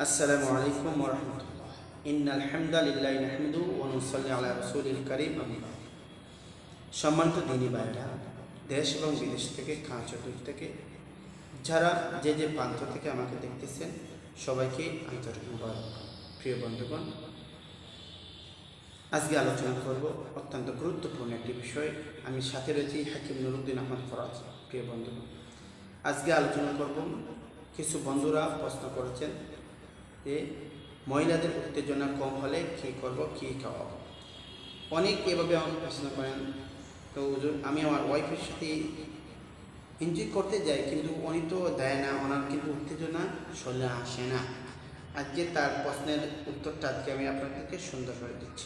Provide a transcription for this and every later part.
আসসালামু আলাইকুম ওয়া রাহমাতুল্লাহ। ইন্নাল হামদালিল্লাহি নাহমাদুহু ওয়া নুসাল্লি আলা রাসূলিল কারীম আম্মা বা'দ। সম্মানিত দিনী ভাইরা, দেশ এবং বিদেশ থেকে কাঁচদূর থেকে যারা যে প্রান্ত থেকে আমাকে দেখতেছেন সবাইকে আন্তরিক মোবারক। প্রিয় বন্ধুগণ, আজকে আলোচনা করব অত্যন্ত গুরুত্বপূর্ণ একটি বিষয়। আমি সাথে রয়েছি হাকিম নুরুদ্দিন আহমদ ফরাজ। প্রিয় বন্ধুগণ, আজকে আলোচনা করব, কিছু বন্ধুরা প্রশ্ন করেছেন যে মহিলাদের উত্তেজনা কম হলে কী করব, কী খাওয়াবো। অনেক এভাবে আমাকে প্রশ্ন করেন। তো আমি আমার ওয়াইফের সাথে এনজয় করতে যাই, কিন্তু উনি তো দেয় না, ওনার কিন্তু উত্তেজনা চলে আসে না। আজকে তার প্রশ্নের উত্তরটা আজকে আমি আপনাদেরকে সুন্দর করে দিচ্ছি।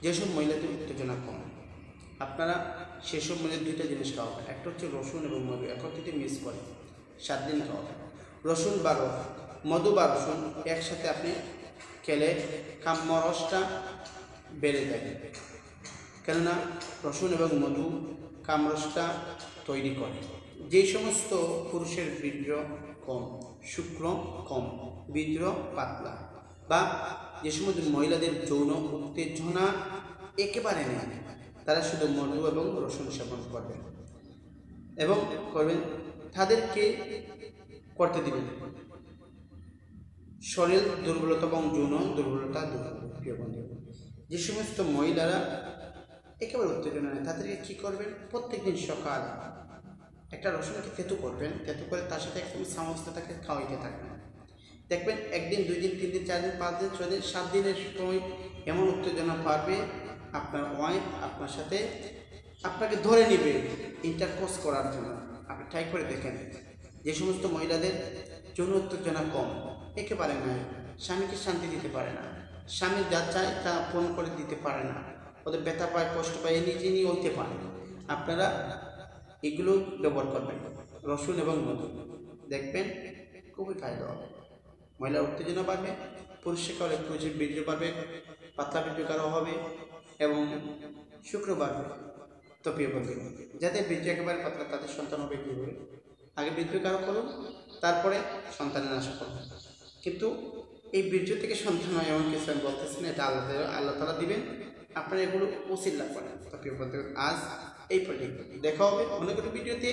যেসব মহিলাদের উত্তেজনা কম, আপনারা সেসব মহিলাদের দুইটা জিনিস খাওয়াবেন। একটা হচ্ছে রসুন এবং মধু একত্রিত মিক্স করে 7 দিন খাওয়াবেন। রসুন বা মধু বা রসুন একসাথে আপনি খেলে কাম্য রসটা বেড়ে যাবে, কেননা রসুন এবং মধু কামরসটা তৈরি করে। যেই সমস্ত পুরুষের বীর্য কম, শুক্র কম, বীর্য পাতলা, বা যে সমস্ত মহিলাদের যৌন উত্তেজনা একেবারে নেই, তারা শুধু মধু এবং রসুন সেবন করবেন এবং তাদেরকে করতে দিবেন শরীর দুর্বলতা এবং যৌন দুর্বলতা দূর হবে। প্রিয় বন্ধু, যে সমস্ত মহিলারা একেবারে উত্তেজনা নেই, তাদেরকে কী করবেন, প্রত্যেকদিন সকাল একটা রসুনকে তেঁতু করবেন, তেঁতু করে তার সাথে একদম চামচ তাকে খাওয়াইতে থাকবেন। দেখবেন 1 দিন 2 দিন 3 দিন 4 দিন 5 দিন 6 দিন 7 দিনের সময় এমন উত্তেজনা পারবে, আপনার ওয়াইফ আপনার সাথে আপনাকে ধরে নেবে ইন্টারকোর্স করার জন্য। আপনি ট্রাই করে দেখেন। যে সমস্ত মহিলাদের যৌন উত্তেজনা কম, একেবারে নয়, স্বামীকে শান্তি দিতে পারে না, স্বামী যা চায় তা পূরণ করে দিতে পারে না, ওদের ব্যথা পায়, কষ্ট পায়, নিজে নিয়ে হইতে পারে, আপনারা এগুলো ব্যবহার করবেন, রসুন এবং মধু। দেখবেন খুবই ফায়দা হবে। মহিলার উত্তেজনা বাড়বে, পুরুষের কারণে পুরুষের বীর্য বাড়বে, পাতলা বীর্য কারো হবে এবং শুক্র বাড়বে। তো প্রিয় বন্ধু, যাদের বীর্য একেবারে পাতলা তাদের সন্তান হবে কীভাবে? আগে বীর্য কারো করুন, তারপরে সন্তানের আশা করুন। কিন্তু এই বীর্য থেকে সন্তান হয় এমন কিছু আমি বলতেছি না, এটা আল্লাহ তাআলা দিবেন, আপনারা এগুলো ওসিলা করেন। তো প্রিয় বন্ধু, আজ এই পর্যন্ত, দেখা হবে অন্য কোনো ভিডিওতে।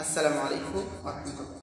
আসসালামু আলাইকুম ওয়া রাহমাতুল্লাহ।